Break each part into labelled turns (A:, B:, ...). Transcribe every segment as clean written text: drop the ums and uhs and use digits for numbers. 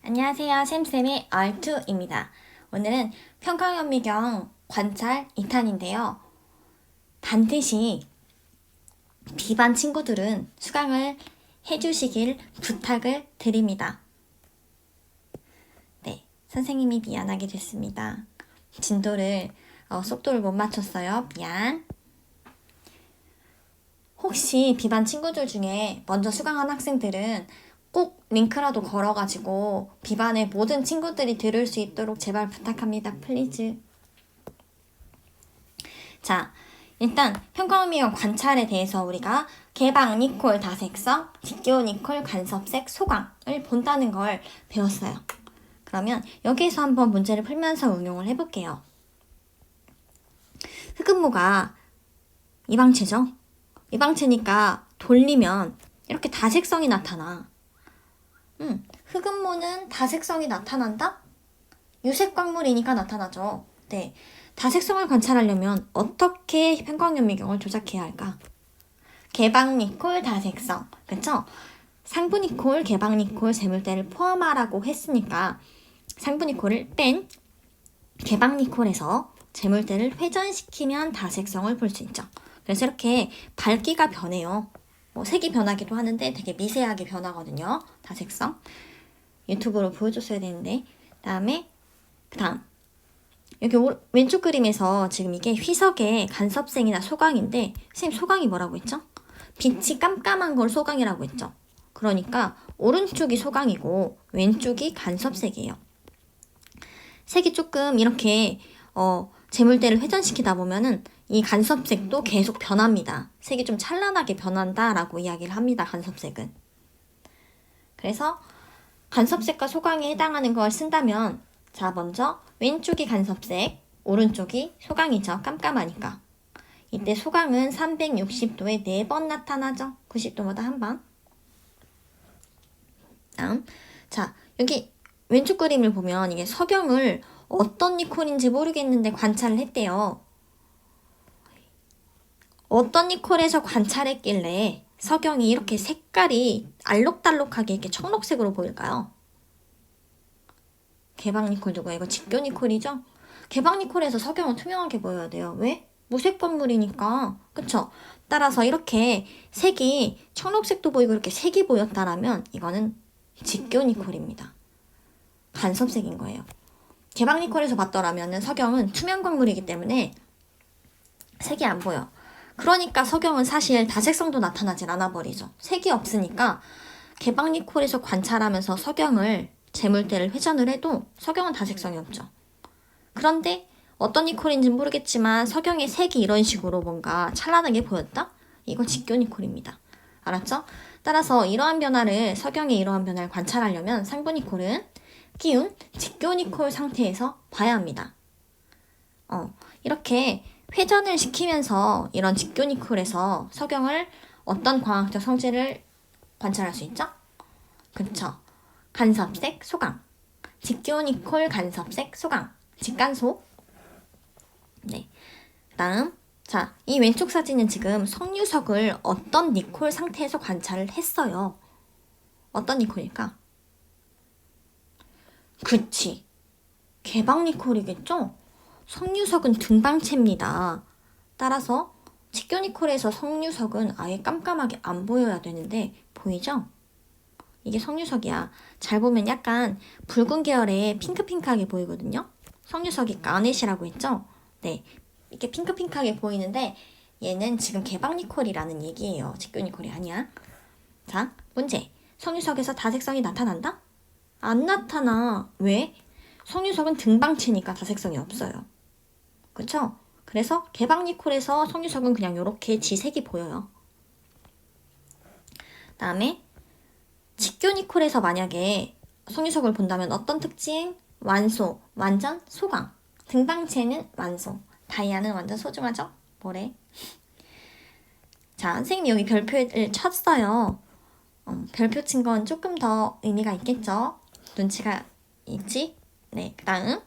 A: 안녕하세요. 샘쌤의 R2입니다. 오늘은 평강현미경 관찰 2탄인데요. 반드시 B반 친구들은 수강을 해주시길 부탁을 드립니다. 네, 선생님이 미안하게 됐습니다. 진도를, 속도를 못 맞췄어요. 미안. 혹시 B반 친구들 중에 먼저 수강한 학생들은 꼭 링크라도 걸어가지고 B반의 모든 친구들이 들을 수 있도록 제발 부탁합니다. 플리즈. 자, 일단 평강현미경 관찰에 대해서 우리가 개방 니콜 다색성, 직교 니콜 간섭색 소강을 본다는 걸 배웠어요. 그러면 여기에서 한번 문제를 풀면서 응용을 해볼게요. 흑음모가 이방체죠? 이방체니까 돌리면 이렇게 다색성이 나타나. 흑음모는 다색성이 나타난다? 유색 광물이니까 나타나죠. 네, 다색성을 관찰하려면 어떻게 평강현미경을 조작해야 할까? 개방니콜 다색성, 그쵸? 상부니콜, 개방니콜, 재물대를 포함하라고 했으니까 상부니콜을 뺀 개방니콜에서 재물대를 회전시키면 다색성을 볼 수 있죠. 그래서 이렇게 밝기가 변해요. 색이 변하기도 하는데 되게 미세하게 변하거든요. 다색성. 유튜브로 보여줬어야 되는데. 그다음 여기 왼쪽 그림에서 지금 이게 휘석의 간섭색이나 소강인데 선생님 소강이 뭐라고 했죠? 빛이 깜깜한 걸 소강이라고 했죠. 그러니까 오른쪽이 소강이고 왼쪽이 간섭색이에요. 색이 조금 이렇게 재물대를 회전시키다 보면은 이 간섭색도 계속 변합니다. 색이 좀 찬란하게 변한다라고 이야기를 합니다. 간섭색은. 그래서 간섭색과 소강에 해당하는 걸 쓴다면 자, 먼저 왼쪽이 간섭색, 오른쪽이 소강이죠. 깜깜하니까. 이때 소강은 360도에 4번 나타나죠. 90도마다 한 번. 다음, 자, 여기 왼쪽 그림을 보면 이게 석영을 어떤 니콜인지 모르겠는데 관찰을 했대요. 어떤 니콜에서 관찰했길래 석영이 이렇게 색깔이 알록달록하게 이렇게 청록색으로 보일까요? 개방 니콜 누구야? 이거 직교 니콜이죠? 개방 니콜에서 석영은 투명하게 보여야 돼요. 왜? 무색 광물이니까. 그쵸? 따라서 이렇게 색이 청록색도 보이고 이렇게 색이 보였다라면 이거는 직교 니콜입니다. 간섭색인 거예요. 개방 니콜에서 봤더라면 석영은 투명 광물이기 때문에 색이 안 보여. 그러니까 석영은 사실 다색성도 나타나질 않아 버리죠. 색이 없으니까 개방 니콜에서 관찰하면서 석영을 재물대를 회전을 해도 석영은 다색성이 없죠. 그런데 어떤 니콜인지는 모르겠지만 석영의 색이 이런 식으로 뭔가 찬란하게 보였다? 이거 직교 니콜입니다. 알았죠? 따라서 석영의 이러한 변화를 관찰하려면 상부 니콜은 끼운 직교 니콜 상태에서 봐야 합니다. 이렇게 회전을 시키면서 이런 직교 니콜에서 석영을 어떤 광학적 성질을 관찰할 수 있죠? 그쵸? 간섭색 소강, 직교 니콜 간섭색 소강, 직간소. 네. 다음, 자, 이 왼쪽 사진은 지금 석유석을 어떤 니콜 상태에서 관찰을 했어요. 어떤 니콜일까? 그치. 개방 니콜이겠죠? 석유석은 등방체입니다. 따라서 직교 니콜에서 석유석은 아예 깜깜하게 안 보여야 되는데 보이죠? 이게 석유석이야. 잘 보면 약간 붉은 계열의 핑크핑크하게 보이거든요. 석유석이 가넷이라고 했죠? 네, 이렇게 핑크핑크하게 보이는데 얘는 지금 개방 니콜이라는 얘기예요. 직교 니콜이 아니야. 자, 문제. 석유석에서 다색성이 나타난다? 안 나타나. 왜? 석유석은 등방체니까 다색성이 없어요. 그쵸? 그래서 개방 니콜에서 석유석은 그냥 이렇게 지색이 보여요. 다음에 직교 니콜에서 만약에 석유석을 본다면 어떤 특징? 완소, 완전 소강. 등방체는 완소, 다이아는 완전 소중하죠? 뭐래? 자, 선생님이 여기 별표를 쳤어요. 별표 친 건 조금 더 의미가 있겠죠? 눈치가 있지? 네, 그 다음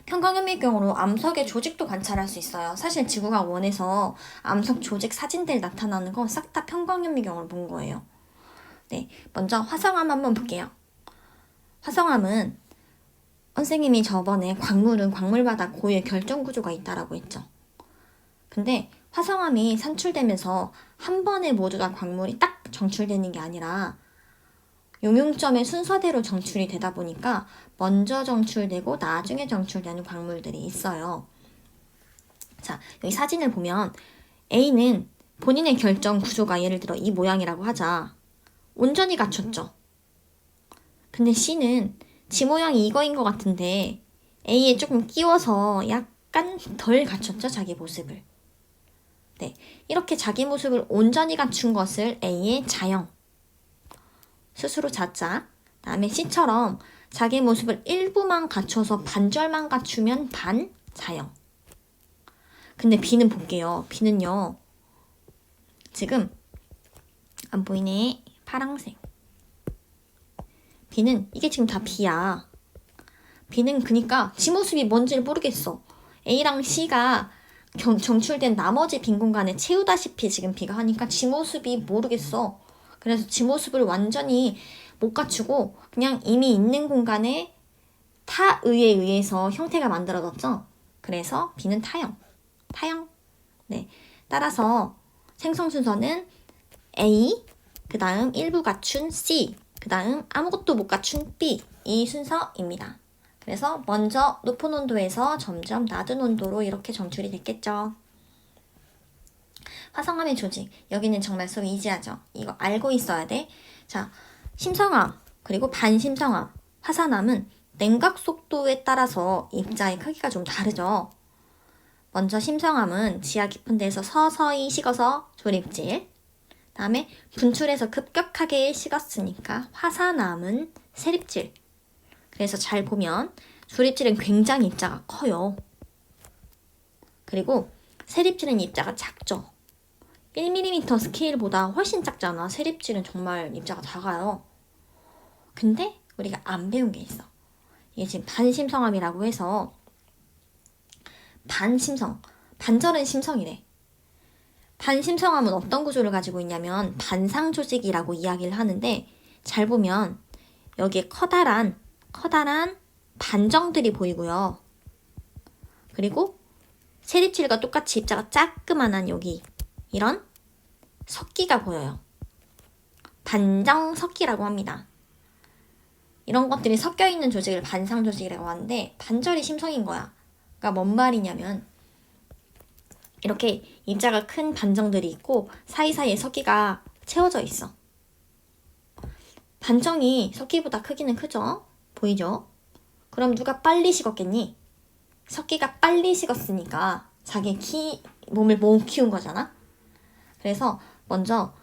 A: 평강현미경으로 암석의 조직도 관찰할 수 있어요. 사실 지구가 원해서 암석 조직 사진들 나타나는 거 싹 다 평강현미경으로 본 거예요. 네, 먼저 화성암 한번 볼게요. 화성암은 선생님이 저번에 광물은 광물마다 고유의 결정 구조가 있다라고 했죠. 근데 화성암이 산출되면서 한 번에 모두 다 광물이 딱 정출되는 게 아니라 용융점의 순서대로 정출이 되다 보니까 먼저 정출되고 나중에 정출되는 광물들이 있어요. 자, 여기 사진을 보면 A는 본인의 결정 구조가 예를 들어 이 모양이라고 하자. 온전히 갖췄죠. 근데 C는 지 모양이 이거인 것 같은데 A에 조금 끼워서 약간 덜 갖췄죠, 자기 모습을. 네, 이렇게 자기 모습을 온전히 갖춘 것을 A의 자형, 스스로 자자. 다음에 C처럼 자기 모습을 일부만 갖춰서 반절만 갖추면 반자형. 근데 B는 볼게요. B는요. 지금 안 보이네. 파랑색. B는 이게 지금 다 B야. B는 그니까 지 모습이 뭔지를 모르겠어. A랑 C가 정출된 나머지 빈 공간에 채우다시피 지금 B가 하니까 지 모습이 모르겠어. 그래서 지 모습을 완전히 못 갖추고 그냥 이미 있는 공간에 타의에 의해서 형태가 만들어졌죠. 그래서 B는 타형. 타형. 네. 따라서 생성 순서는 A, 그 다음 일부 갖춘 C, 그 다음 아무것도 못 갖춘 B, 이 순서입니다. 그래서 먼저 높은 온도에서 점점 낮은 온도로 이렇게 정출이 됐겠죠. 화성암의 조직. 여기는 정말 속 이지하죠. 이거 알고 있어야 돼. 자, 심성암, 그리고 반심성암, 화산암은 냉각 속도에 따라서 입자의 크기가 좀 다르죠. 먼저 심성암은 지하 깊은 데서 서서히 식어서 조립질. 다음에 분출해서 급격하게 식었으니까 화산암은 세립질. 그래서 잘 보면 조립질은 굉장히 입자가 커요. 그리고 세립질은 입자가 작죠. 1mm 스케일보다 훨씬 작잖아. 세립질은 정말 입자가 작아요. 근데 우리가 안 배운 게 있어. 이게 지금 반심성암이라고 해서 반심성, 반절은 심성이래. 반심성암은 어떤 구조를 가지고 있냐면 반상조직이라고 이야기를 하는데 잘 보면 여기에 커다란 반정들이 보이고요. 그리고 세립질과 똑같이 입자가 짜끄만한 여기 이런 석기가 보여요. 반정석기라고 합니다. 이런 것들이 섞여있는 조직을 반상조직이라고 하는데 반절이 심성인 거야. 그러니까 뭔 말이냐면 이렇게 입자가 큰 반정들이 있고 사이사이에 석기가 채워져 있어. 반정이 석기보다 크기는 크죠? 보이죠? 그럼 누가 빨리 식었겠니? 석기가 빨리 식었으니까 자기 몸을 못 키운 거잖아? 그래서 먼저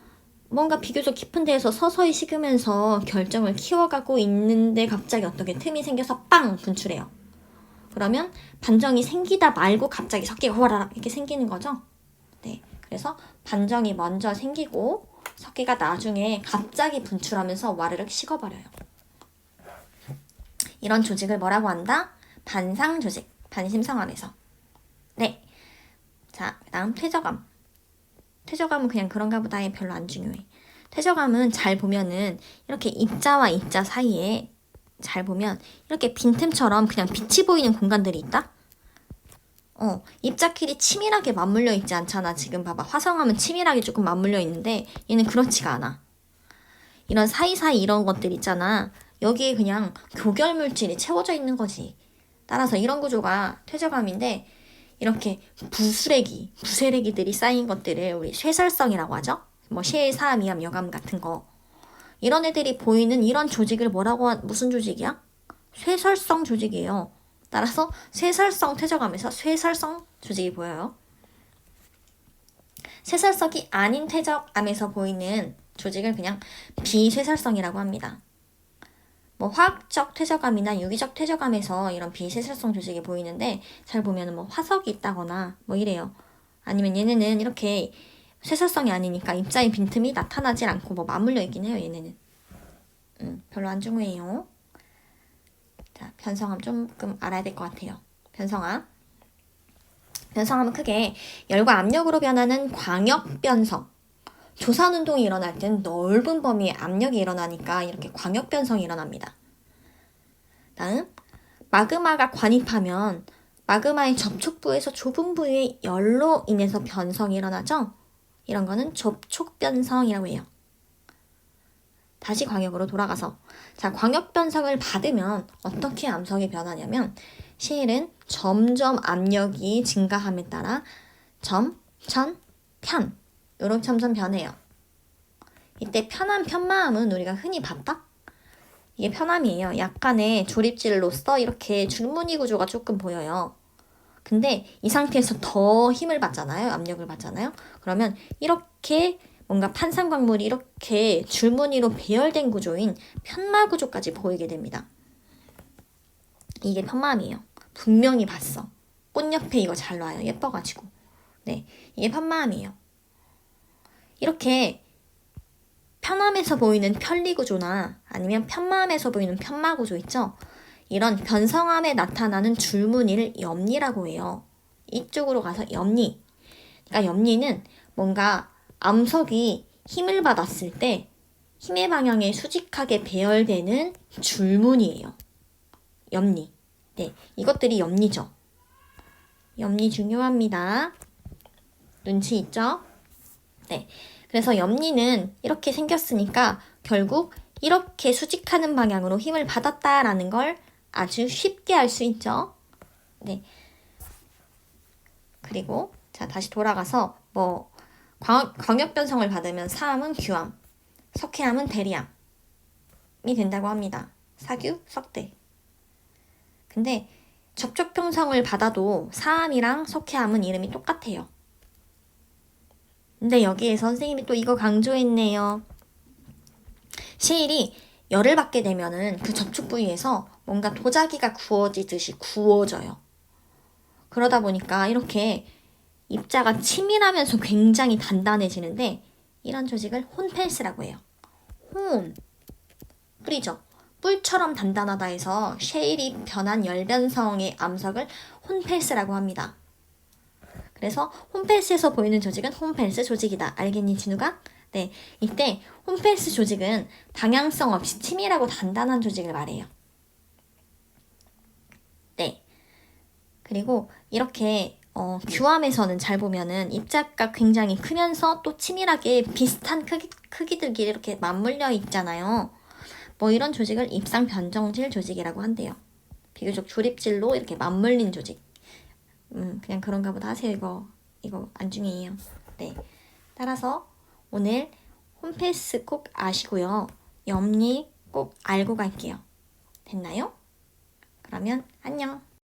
A: 뭔가 비교적 깊은 데에서 서서히 식으면서 결정을 키워가고 있는데 갑자기 어떻게 틈이 생겨서 빵! 분출해요. 그러면 반정이 생기다 말고 갑자기 석기가 호라락 이렇게 생기는 거죠. 네, 그래서 반정이 먼저 생기고 석기가 나중에 갑자기 분출하면서 와르륵 식어버려요. 이런 조직을 뭐라고 한다? 반상조직, 반심성암에서. 네, 자, 그 다음 퇴적암. 퇴적암은 그냥 그런가 보다 해. 별로 안 중요해. 퇴적암은 잘 보면은 이렇게 입자와 입자 사이에 잘 보면 이렇게 빈틈처럼 그냥 빛이 보이는 공간들이 있다? 입자끼리 치밀하게 맞물려 있지 않잖아. 지금 봐봐. 화성암은 치밀하게 조금 맞물려 있는데 얘는 그렇지가 않아. 이런 사이사이 이런 것들 있잖아. 여기에 그냥 교결물질이 채워져 있는 거지. 따라서 이런 구조가 퇴적암인데 이렇게 부세래기들이 쌓인 것들을 우리 쇠설성이라고 하죠. 뭐 쇠사암, 이암, 여감 같은 거. 이런 애들이 보이는 이런 조직을 무슨 조직이야? 쇠설성 조직이에요. 따라서 쇠설성 퇴적암에서 쇠설성 조직이 보여요. 쇠설성이 아닌 퇴적암에서 보이는 조직을 그냥 비쇠설성이라고 합니다. 뭐 화학적 퇴적암이나 유기적 퇴적암에서 이런 비쇠설성 조직이 보이는데 잘 보면 뭐 화석이 있다거나 뭐 이래요. 아니면 얘네는 이렇게 쇠설성이 아니니까 입자의 빈틈이 나타나질 않고 뭐 맞물려 있긴 해요. 얘네는 별로 안 중요해요. 자, 변성암 조금 알아야 될 것 같아요. 변성암은 크게 열과 압력으로 변하는 광역 변성. 조산운동이 일어날 땐 넓은 범위의 압력이 일어나니까 이렇게 광역 변성이 일어납니다. 다음, 마그마가 관입하면 마그마의 접촉부에서 좁은 부위의 열로 인해서 변성이 일어나죠? 이런 거는 접촉변성이라고 해요. 다시 광역으로 돌아가서, 자, 광역변성을 받으면 어떻게 암석이 변하냐면 셰일은 점점 압력이 증가함에 따라 점, 천, 편 요렇게 점점 변해요. 이때 편함, 편마함은 우리가 흔히 봤다? 이게 편함이에요. 약간의 조립질로서 이렇게 줄무늬 구조가 조금 보여요. 근데 이 상태에서 더 힘을 받잖아요. 압력을 받잖아요. 그러면 이렇게 뭔가 판상광물이 이렇게 줄무늬로 배열된 구조인 편마 구조까지 보이게 됩니다. 이게 편마함이에요. 분명히 봤어. 꽃 옆에 이거 잘 놔요. 예뻐가지고. 네, 이게 편마함이에요. 이렇게 편함에서 보이는 편리 구조나 아니면 편마함에서 보이는 편마 구조 있죠? 이런 변성함에 나타나는 줄무늬를 염리라고 해요. 이쪽으로 가서 염리. 그러니까 염리는 뭔가 암석이 힘을 받았을 때 힘의 방향에 수직하게 배열되는 줄무늬예요. 염리. 네, 이것들이 염리죠. 염리 중요합니다. 눈치 있죠? 네. 그래서 염리는 이렇게 생겼으니까 결국 이렇게 수직하는 방향으로 힘을 받았다라는 걸 아주 쉽게 알 수 있죠. 네. 그리고 자, 다시 돌아가서 광역 변성을 받으면 사암은 규암, 석회암은 대리암이 된다고 합니다. 사규, 석대. 근데 접촉 변성을 받아도 사암이랑 석회암은 이름이 똑같아요. 근데 여기에 선생님이 또 이거 강조했네요. 셰일이 열을 받게 되면은 그 접촉 부위에서 뭔가 도자기가 구워지듯이 구워져요. 그러다 보니까 이렇게 입자가 치밀하면서 굉장히 단단해지는데 이런 조직을 혼펠스라고 해요. 뿔이죠. 뿔처럼 단단하다 해서 셰일이 변한 열변성의 암석을 혼펠스라고 합니다. 그래서 홈펠스에서 보이는 조직은 홈펠스 조직이다. 알겠니, 진우가? 네, 이때 홈펠스 조직은 방향성 없이 치밀하고 단단한 조직을 말해요. 네. 그리고 이렇게 규암에서는 잘 보면은 입자가 굉장히 크면서 또 치밀하게 비슷한 크기들끼리 이렇게 맞물려 있잖아요. 이런 조직을 입상 변정질 조직이라고 한대요. 비교적 조립질로 이렇게 맞물린 조직. 그냥 그런가 보다 하세요. 이거 안중이에요. 네. 따라서 오늘 홈페이스 꼭 아시고요. 염리 꼭 알고 갈게요. 됐나요? 그러면 안녕.